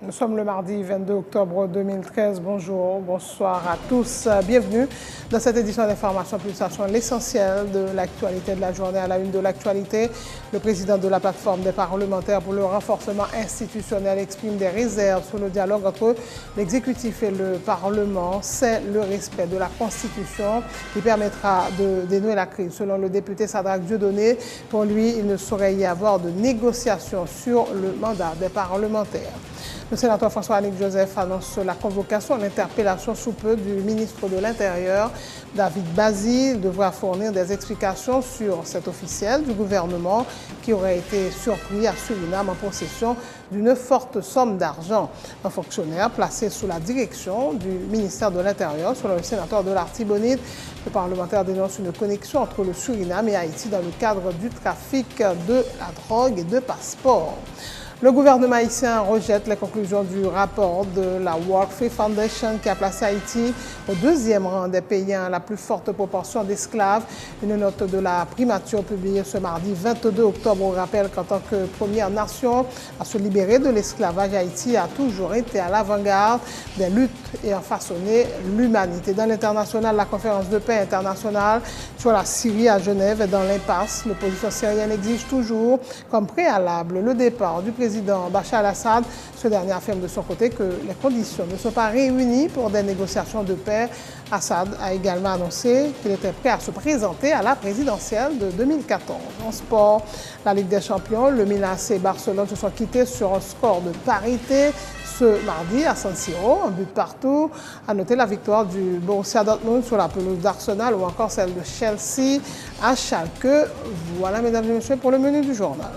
Nous sommes le mardi 22 octobre 2013. Bonjour, bonsoir à tous. Bienvenue dans cette édition d'information Pulsation, l'essentiel de l'actualité de la journée. À la une de l'actualité, le président de la plateforme des parlementaires pour le renforcement institutionnel exprime des réserves sur le dialogue entre l'exécutif et le Parlement. C'est le respect de la Constitution qui permettra de dénouer la crise. Selon le député Sadraque Dieudonné, pour lui, il ne saurait y avoir de négociation sur le mandat des parlementaires. Le sénateur François-Annick Joseph annonce la convocation, l'interpellation sous peu du ministre de l'Intérieur, David Basile. Il devra fournir des explications sur cet officiel du gouvernement qui aurait été surpris à Suriname en possession d'une forte somme d'argent. Un fonctionnaire placé sous la direction du ministère de l'Intérieur, selon le sénateur de l'Artibonite. Le parlementaire dénonce une connexion entre le Suriname et Haïti dans le cadre du trafic de la drogue et de passeports. Le gouvernement haïtien rejette les conclusions du rapport de la World Free Foundation qui a placé Haïti au deuxième rang des pays ayant la plus forte proportion d'esclaves. Une note de la primature publiée ce mardi 22 octobre rappelle qu'en tant que première nation à se libérer de l'esclavage, Haïti a toujours été à l'avant-garde des luttes ayant façonné l'humanité. Dans l'international, la conférence de paix internationale sur la Syrie à Genève est dans l'impasse. L'opposition syrienne exige toujours comme préalable le départ du président Bachar al-Assad. Ce dernier affirme de son côté que les conditions ne sont pas réunies pour des négociations de paix. Assad a également annoncé qu'il était prêt à se présenter à la présidentielle de 2014. En sport, la Ligue des Champions, le Milan AC et Barcelone se sont quittés sur un score de parité ce mardi à San Siro, un but partout. À noter la victoire du Borussia Dortmund sur la pelouse d'Arsenal ou encore celle de Chelsea à Schalke. Voilà, mesdames et messieurs, pour le menu du journal.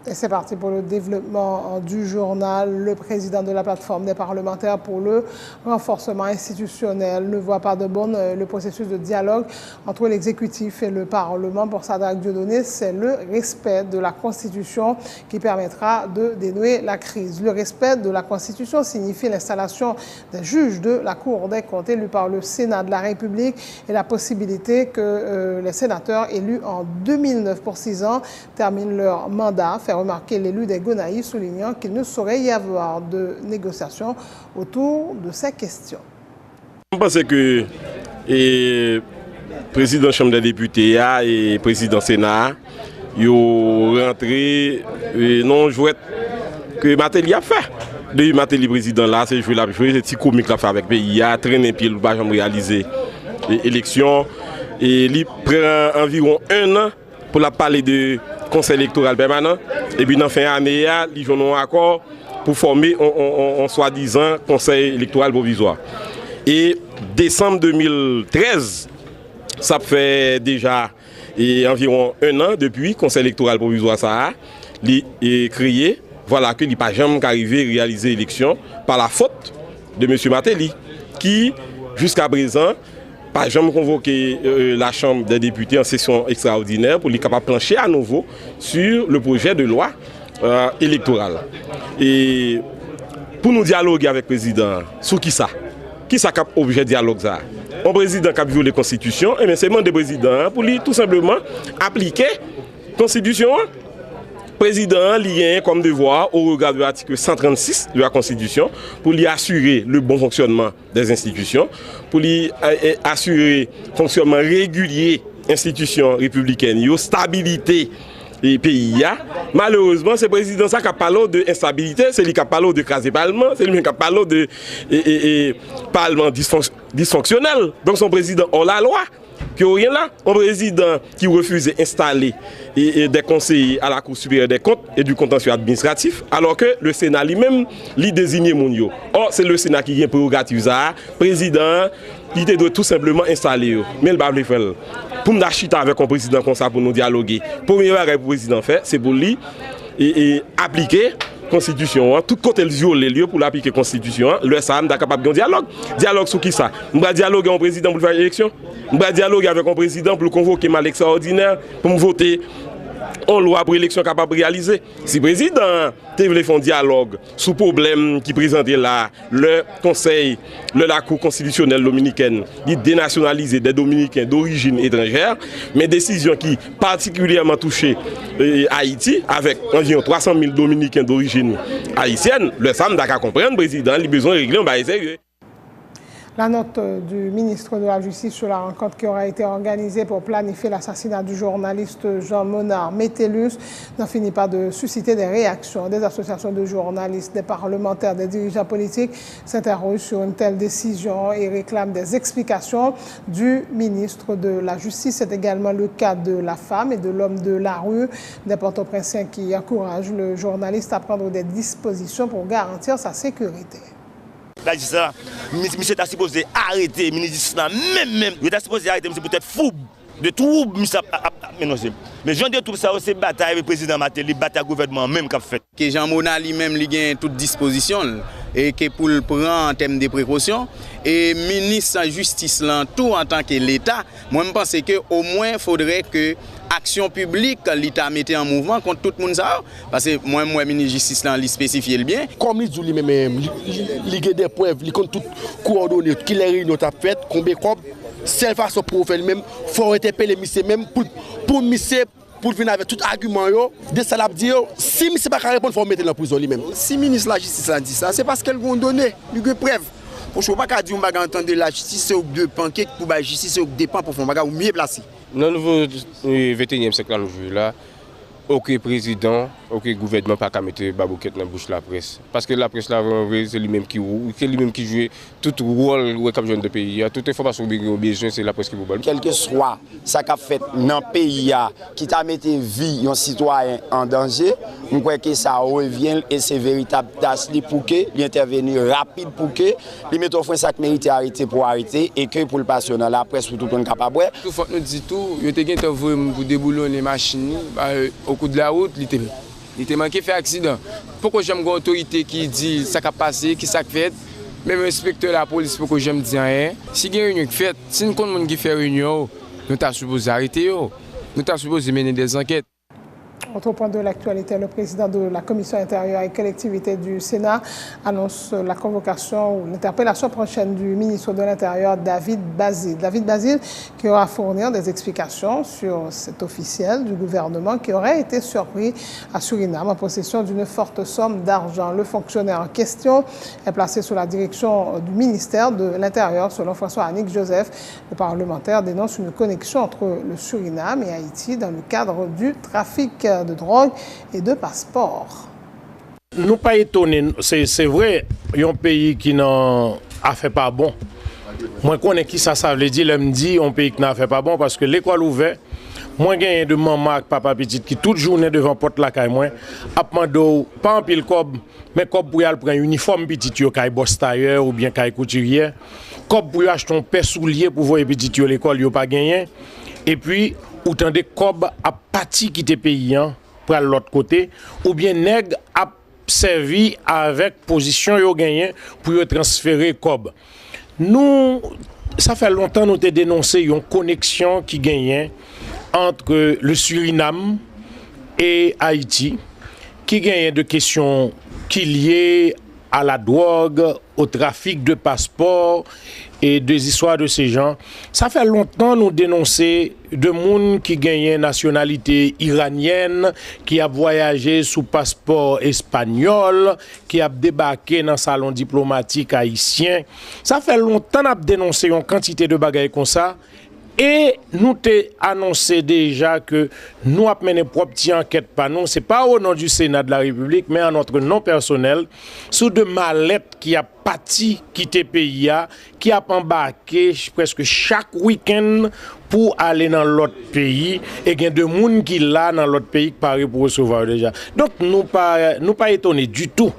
Et c'est parti pour le développement du journal. Le président de la plateforme des parlementaires pour le renforcement institutionnel ne voit pas de bonne le processus de dialogue entre l'exécutif et le Parlement. Pour Sadraque Dieudonné, c'est le respect de la Constitution qui permettra de dénouer la crise. Le respect de la Constitution signifie l'installation des juges de la Cour des comptes élus par le Sénat de la République et la possibilité que les sénateurs élus en 2009 pour 6 ans terminent leur mandat. Fait remarquer l'élu des Gonaïves, soulignant qu'il ne saurait y avoir de négociation autour de ces questions. Je pense que le président de la Chambre des députés et le président du Sénat ont rentré non jouet que Matéli a fait. Depuis Matéli président là, c'est jouer la jouer, c'est petit comique là fait avec le pays, a traîné pied, il va jamais réaliser l'élection et il prend environ 1 an pour la parler de conseil électoral permanent. Et puis dans la fin d'année, ils ont un accord pour former un soi-disant conseil électoral provisoire. Et décembre 2013, ça fait déjà environ 1 an depuis le conseil électoral provisoire ça est créé. Voilà que il n'y a pas jamais arrivé à réaliser l'élection par la faute de M. Matéli, qui jusqu'à présent pas jamais convoqué la Chambre des députés en session extraordinaire pour lui capable de plancher à nouveau sur le projet de loi électorale. Et pour nous dialoguer avec le président, sur qui ça? Qui ça cap objet de dialogue ça? Un président qui a violé la Constitution, et bien c'est le président pour lui tout simplement appliquer la Constitution. Le président lié comme devoir au regard de l'article 136 de la Constitution pour lui assurer le bon fonctionnement des institutions, pour lui assurer le fonctionnement régulier des institutions républicaines, stabilité des pays. Malheureusement, c'est le président qui a parlé d'instabilité, c'est lui qui a parlé de craser Parlement, c'est lui qui a parlé de Parlement dysfonctionnel. Donc son président hors la loi. Que rien là, un président qui refuse d'installer des conseillers à la Cour supérieure des comptes et du contentieux administratif, alors que le Sénat lui-même lui désigne Mounio. Or, c'est le Sénat qui a une prérogative ça, président, qui doit tout simplement installer. Mais il va le faire. Pour nous acheter avec un président comme ça pour nous dialoguer, pour premier chose que le président fait, c'est pour lui appliquer Constitution, tout côté le viole lieu pour l'appliquer Constitution, le SAM est capable de dialogue. Dialogue sur qui ça? On va dialoguer avec un président pour faire l'élection. On va dialoguer avec un président pour convoquer mal extraordinaire, pour me voter on loi pour élection capable de réaliser. Si le président voulait faire un dialogue sous problème qui présentait là, le Conseil, la Cour constitutionnelle dominicaine, dit dénationaliser des Dominicains d'origine étrangère, mais décision qui particulièrement touchait Haïti, avec environ 300 000 Dominicains d'origine haïtienne, le SAM n'a qu'à comprendre, le président, il a besoin de régler un bail sérieux. La note du ministre de la Justice sur la rencontre qui aura été organisée pour planifier l'assassinat du journaliste Jean-Monard Métellus n'en finit pas de susciter des réactions. Des associations de journalistes, des parlementaires, des dirigeants politiques s'interrogent sur une telle décision et réclament des explications du ministre de la Justice. C'est également le cas de la femme et de l'homme de la rue, des Port-au-Prinçiens qui encouragent le journaliste à prendre des dispositions pour garantir sa sécurité. La justice, monsieur est supposé arrêter, le ministre même, il est supposé arrêter, monsieur peut-être fou de troubles, monsieur a ménagé. Mais j'en dis tout ça, c'est bataille avec le président Matéli, bataille gouvernement même qu'a fait. Que Jean-Monard lui-même, il a toute disposition et que pour le prendre en termes de précautions. Et ministre de la Justice, tout en tant que l'État, moi je pense qu'au moins il faudrait que l'action publique, l'État mette en mouvement contre tout le monde. Parce que moi, ministre de la Justice, il spécifie le bien. Comme il dit lui-même, il a des preuves, il compte tout coordonné, qu'il les réunions a fait, combien de seule façon pour faire lui-même, il faut interpeller monsieur même pour monsieur. Pour venir avec tout argument, de ça, dire, si M. pas répondre, il faut mettre en prison lui-même. Si le ministre de la Justice a dit ça, c'est parce qu'elle a donné, il y a preuve. Pour ne pas dire qu'on va entendre la justice, c'est deux pancakes pour la justice, c'est deux pans pour faire un bagage mieux placé. Dans le nouveau 21e siècle, là, aucun président, aucun gouvernement n'a pas mettre babouquette dans la bouche de la presse. Parce que la presse, c'est lui-même qui joue tout rôle comme jeune de pays. Toute information que vous avez besoin, c'est la presse qui vous parle. Quel que soit ce qu'a fait dans le pays, qui t'a mis vie d'un citoyen en danger, je crois que ça revient et c'est véritable tâche pour que l'intervenir rapide pour que les mettre au fond ça qui mérite arrêter pour arrêter et que pour le passer dans la presse pour tout le monde capable. Tout faut nous dit tout, il y a des pour déboulonner les machines au coup de la route, il était manqué fait accident. Pourquoi j'aime une autorité qui dit ça a passé, qui ça fait, même inspecteur de la police pourquoi j'aime dire rien. Si il y a une réunion qui fait, si nous connaissons qui fait réunion, nous sommes supposés arrêter, nous sommes supposés mener des enquêtes. Autre point de l'actualité, le président de la Commission intérieure et collectivité du Sénat annonce la convocation ou l'interpellation prochaine du ministre de l'Intérieur, David Basile. David Basile qui aura fourni des explications sur cet officiel du gouvernement qui aurait été surpris à Suriname en possession d'une forte somme d'argent. Le fonctionnaire en question est placé sous la direction du ministère de l'Intérieur. Selon François-Annick Joseph, le parlementaire dénonce une connexion entre le Suriname et Haïti dans le cadre du trafic de drogue et de passeports. Nous pas étonnés, c'est vrai, il y a un pays qui n'a fait pas bon. Moi, je connais qui ça veut dire, je me dis un pays qui n'a fait pas bon parce que l'école ouverte, moi, j'ai de maman et papa petit qui toute journée devant porte la caille, moi, a demandé pas un pile cob, mais cob pour aller prendre uniforme petit, yo caille boss tailleur ou bien caille couturier, cob pour acheter un paire soulier pour voir petit yo l'école, yo pas gagné, et puis autant de cob à parti qui te payant pour l'autre côté ou bien nèg a servi avec position yo gagné pour yo transférer cob. Nous ça fait longtemps nous te dénoncé une connexion qui gagnait entre le Suriname et Haïti qui gagnait de questions qui liées à la drogue, au trafic de passeports et des histoires de ces gens. Ça fait longtemps nous dénoncer de monde qui gagnent nationalité iranienne, qui a voyagé sous passeport espagnol, qui a débarqué dans le salon diplomatique haïtien. Ça fait longtemps nous dénoncer une quantité de bagailles comme ça. Et nous t'ai annoncé déjà que nous avons mené propre petite enquête par nous. Ce n'est pas au nom du Sénat de la République, mais en notre nom personnel, sur de mallettes qui a parti quitter pays, qui a embarqué presque chaque week-end pour aller dans l'autre pays. Et il y a des gens qui là dans l'autre pays qui paraît pour recevoir déjà. Donc nous pas étonnés du tout.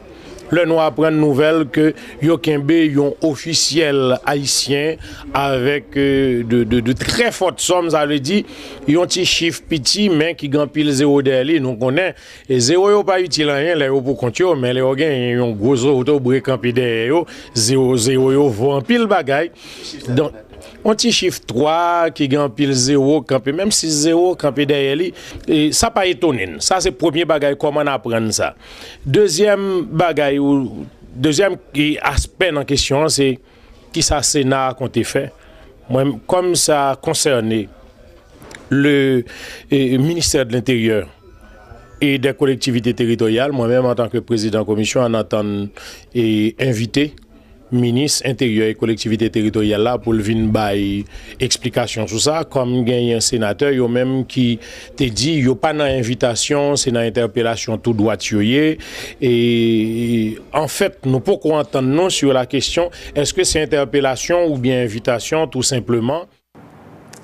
Le nous apprend une nouvelle que Yokembe yon officiel haïtien avec de très fortes sommes, ça veut dire yon petit chiffre petit mais qui gagne zéro derrière nous connaît et zéro yo pas utile rien là pour compter mais les gagne yon gros auto break campi derrière zéro yo vaut en pile bagaille. Donc On petit chiffre 3 qui gagne pile 0 campé même si 0 campé derrière lui et ça pas étonnant. Ça c'est premier bagage comment apprendre ça. Deuxième bagage ou deuxième aspect en question c'est qui ça Sénat compte fait. Moi comme ça concerne le ministère de l'Intérieur et des collectivités territoriales, moi-même en tant que président de la commission en attendant et invité ministre intérieur et collectivité territoriale là pour le venir bailler explication sur ça comme gagne un sénateur yo même qui te dit yo pas dans invitation c'est dans interpellation tout droit et en fait nous pouvons entendre non sur la question est-ce que c'est interpellation ou bien invitation tout simplement.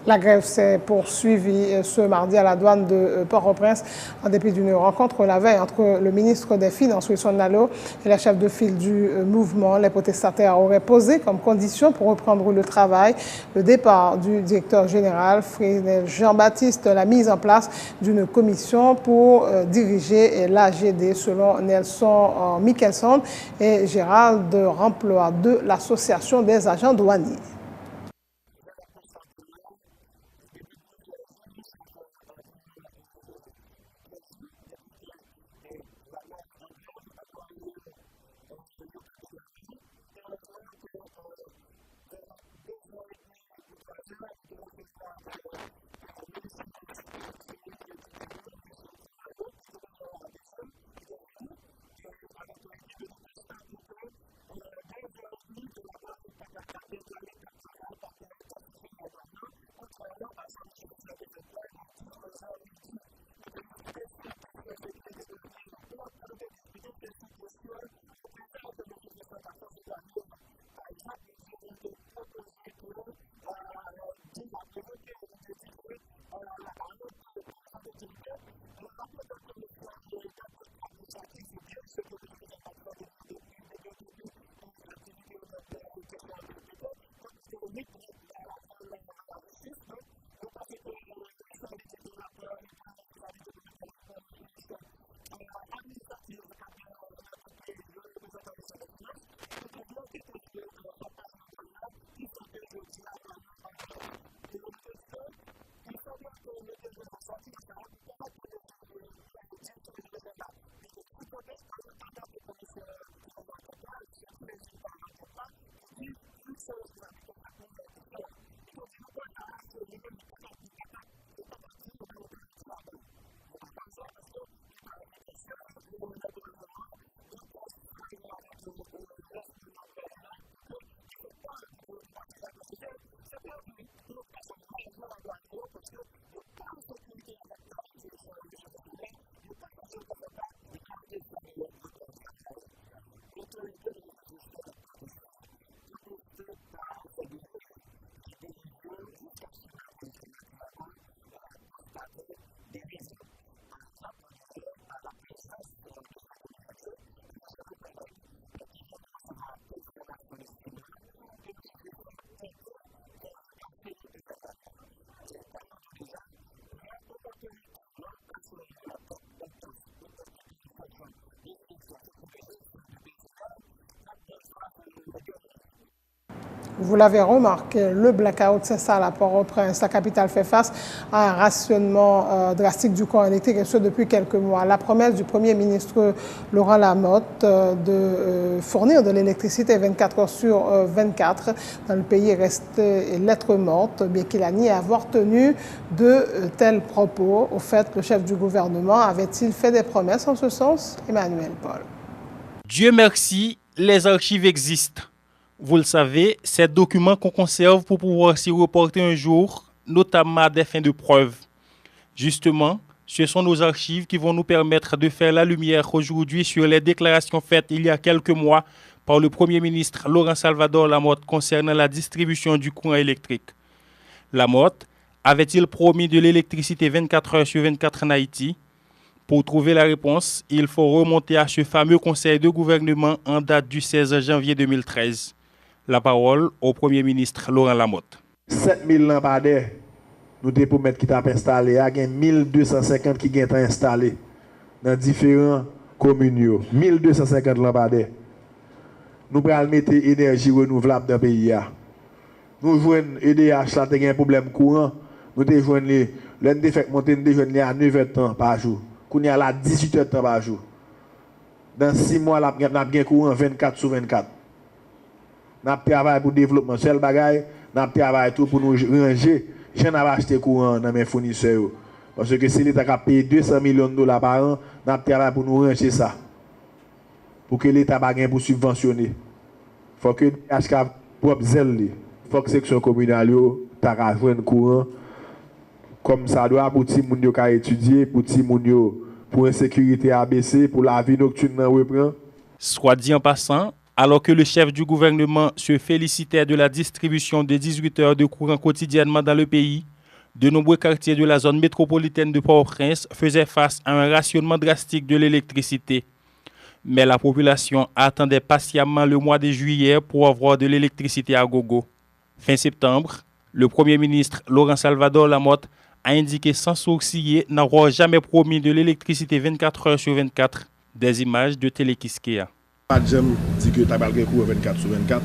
La grève s'est poursuivie ce mardi à la douane de Port-au-Prince en dépit d'une rencontre la veille entre le ministre des Finances, Wilson Lallo, et la chef de file du mouvement. Les protestataires auraient posé comme condition pour reprendre le travail le départ du directeur général, Frédéric Jean-Baptiste, la mise en place d'une commission pour diriger l'AGD selon Nelson Mickelson et Gérald Remplois de l'Association des agents douaniers. Vous l'avez remarqué, le blackout s'installe à Port-au-Prince. La capitale fait face à un rationnement drastique du courant électrique, et ce depuis quelques mois. La promesse du Premier ministre Laurent Lamotte de fournir de l'électricité 24 heures sur 24 dans le pays est restée lettre morte, bien qu'il a nié avoir tenu de tels propos. Au fait, le chef du gouvernement avait-il fait des promesses en ce sens? Emmanuel Paul. Dieu merci, les archives existent. Vous le savez, ces documents qu'on conserve pour pouvoir s'y reporter un jour, notamment à des fins de preuve. Justement, ce sont nos archives qui vont nous permettre de faire la lumière aujourd'hui sur les déclarations faites il y a quelques mois par le Premier ministre Laurent Salvador Lamotte concernant la distribution du courant électrique. Lamotte avait-il promis de l'électricité 24 heures sur 24 en Haïti? Pour trouver la réponse, il faut remonter à ce fameux conseil de gouvernement en date du 16 janvier 2013. La parole au Premier ministre Laurent Lamotte. 7000 lampadaires, nous devons pour mettre qui t'a installé, il y a 1250 qui sont installés dans différentes communes. 1250 lampadaires. Nous allons mettre énergie renouvelable dans le pays. nous jouons EDH, là, t'as un problème courant. Nous te jouons les, l'un des faits monter, nous jouons à 9 heures de temps par jour. Qu'on y a là 18 heures de temps par jour. Dans 6 mois, là, nous avons bien courant 24 sur 24. Nous avons travaillé pour le développement. Seul bagaille, nous avons travaillé tout pour nous ranger. Je n'ai pas acheté courant dans mes fournisseurs. Parce que si l'État a payé 200 millions de dollars par an, nous avons travaillé pour nous ranger ça. Pour que l'État ait pour subventionner. Il faut que l'EDH ait propre zèle. Il faut que la section communale ait joué courant. Comme ça doit pour les gens qui étudier, pour les gens pour l'insécurité ABC, pour la vie nocturne reprend. Soit dit en passant, alors que le chef du gouvernement se félicitait de la distribution de 18 heures de courant quotidiennement dans le pays, de nombreux quartiers de la zone métropolitaine de Port-au-Prince faisaient face à un rationnement drastique de l'électricité. Mais la population attendait patiemment le mois de juillet pour avoir de l'électricité à gogo. Fin septembre, le Premier ministre Laurent Salvador Lamotte a indiqué sans sourciller n'avoir jamais promis de l'électricité 24 heures sur 24. Des images de Télé-Kiskeya. Madame dit que tu as le cours 24 sur 24.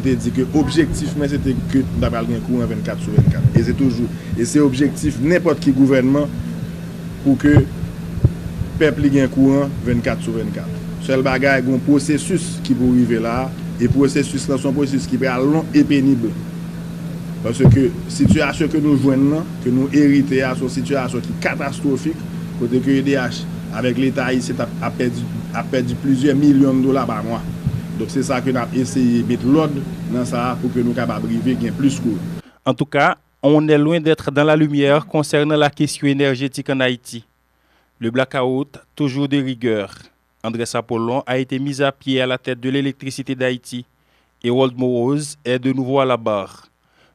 Je dit que l'objectif, c'était que tu as le cours 24 sur 24. Et c'est toujours. Et c'est objectif n'importe qui gouvernement pour que le peuple ait un courant 24 sur 24. Seul bagage, il y a un processus qui peut arriver là. Et le processus là, c'est un processus qui est long et pénible. Parce que la situation que nous jouons, que nous héritons, c'est une situation qui est catastrophique. Côté que EDH, avec l'État ici, a perdu plusieurs millions de dollars par mois. Donc c'est ça que nous avons essayé de mettre l'ordre dans ça pour que nous puissions arriver plus court. En tout cas, on est loin d'être dans la lumière concernant la question énergétique en Haïti. Le blackout, toujours de rigueur. André Apollon a été mis à pied à la tête de l'électricité d'Haïti. Et Wald Morose est de nouveau à la barre.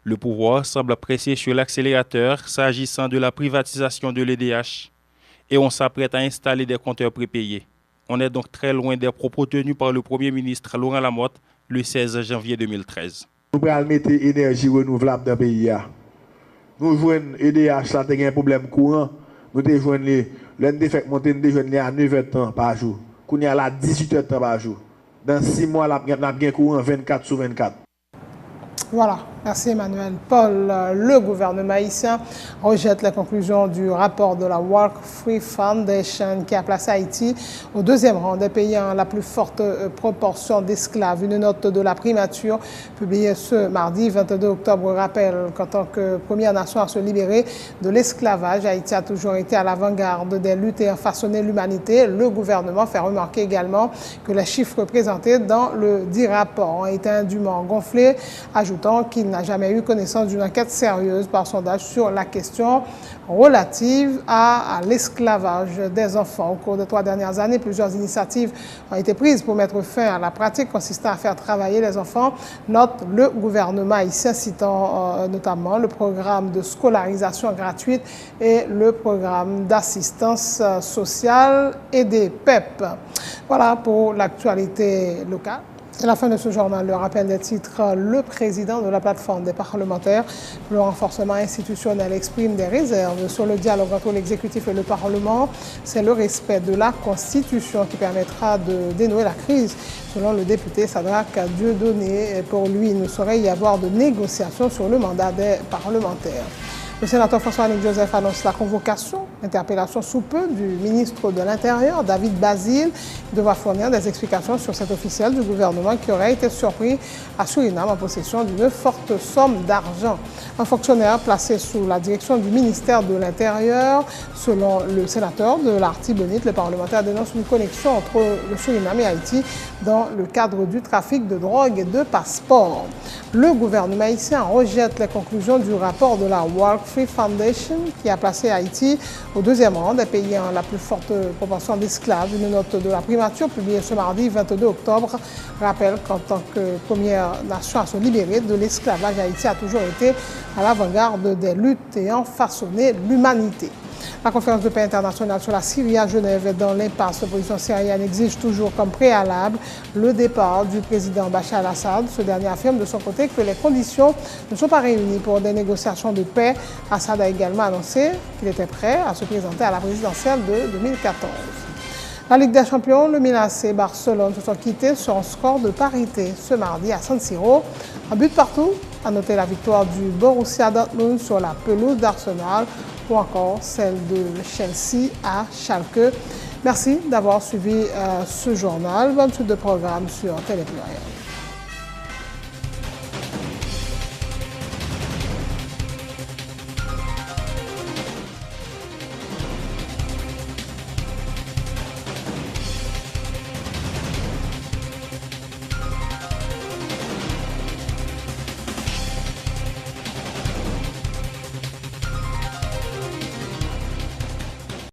Le pouvoir semble presser sur l'accélérateur s'agissant de la privatisation de l'EDH et on s'apprête à installer des compteurs prépayés. On est donc très loin des propos tenus par le Premier ministre Laurent Lamotte le 16 janvier 2013. Nous allons mettre l'énergie renouvelable dans le pays. Nous jouons EDH, là, tu as un problème courant. Nous jouons l'un des faits monter, nous jouons à 9 heures de temps par jour. Qu'on y a là 18 heures de temps par jour. Dans 6 mois, nous avons bien courant 24 sur 24. Voilà, merci Emmanuel Paul. Le gouvernement haïtien rejette les conclusions du rapport de la Walk Free Foundation qui a placé Haïti au deuxième rang des pays ayant la plus forte proportion d'esclaves. Une note de la primature publiée ce mardi 22 octobre rappelle qu'en tant que première nation à se libérer de l'esclavage, Haïti a toujours été à l'avant-garde des luttes et a façonné l'humanité. Le gouvernement fait remarquer également que les chiffres présentés dans le dit rapport ont été indûment gonflés, ajoutant qu'il n'a jamais eu connaissance d'une enquête sérieuse par sondage sur la question relative à l'esclavage des enfants. Au cours des 3 dernières années, plusieurs initiatives ont été prises pour mettre fin à la pratique consistant à faire travailler les enfants, note le gouvernement haïtien, citant notamment le programme de scolarisation gratuite et le programme d'assistance sociale et des PEP. Voilà pour l'actualité locale. C'est la fin de ce journal. Le rappel des titres. Le président de la plateforme des parlementaires pour le renforcement institutionnel exprime des réserves sur le dialogue entre l'exécutif et le Parlement. C'est le respect de la Constitution qui permettra de dénouer la crise. Selon le député Sadrak Dieudonné, pour lui, il ne saurait y avoir de négociation sur le mandat des parlementaires. Le sénateur François-Annick Joseph annonce la convocation, interpellation sous peu du ministre de l'Intérieur, David Basile, qui devra fournir des explications sur cet officiel du gouvernement qui aurait été surpris à Suriname en possession d'une forte somme d'argent. Un fonctionnaire placé sous la direction du ministère de l'Intérieur, selon le sénateur de l'Artibonite, le parlementaire dénonce une connexion entre le Suriname et Haïti dans le cadre du trafic de drogue et de passeports. Le gouvernement haïtien rejette les conclusions du rapport de la Walk Free Foundation qui a placé Haïti au deuxième rang des pays ayant la plus forte proportion d'esclaves. Une note de la primature publiée ce mardi 22 octobre rappelle qu'en tant que première nation à se libérer de l'esclavage, Haïti a toujours été à l'avant-garde des luttes ayant façonné l'humanité. La conférence de paix internationale sur la Syrie à Genève est dans l'impasse. L'opposition syrienne exige toujours comme préalable le départ du président Bachar al-Assad. Ce dernier affirme de son côté que les conditions ne sont pas réunies pour des négociations de paix. Assad a également annoncé qu'il était prêt à se présenter à la présidentielle de 2014. La Ligue des Champions, le Milan AC et Barcelone se sont quittés sur un score de parité ce mardi à San Siro. Un but partout. À noter la victoire du Borussia Dortmund sur la pelouse d'Arsenal ou encore celle de Chelsea à Schalke. Merci d'avoir suivi ce journal. Bonne suite de programme sur Télé Pluriel.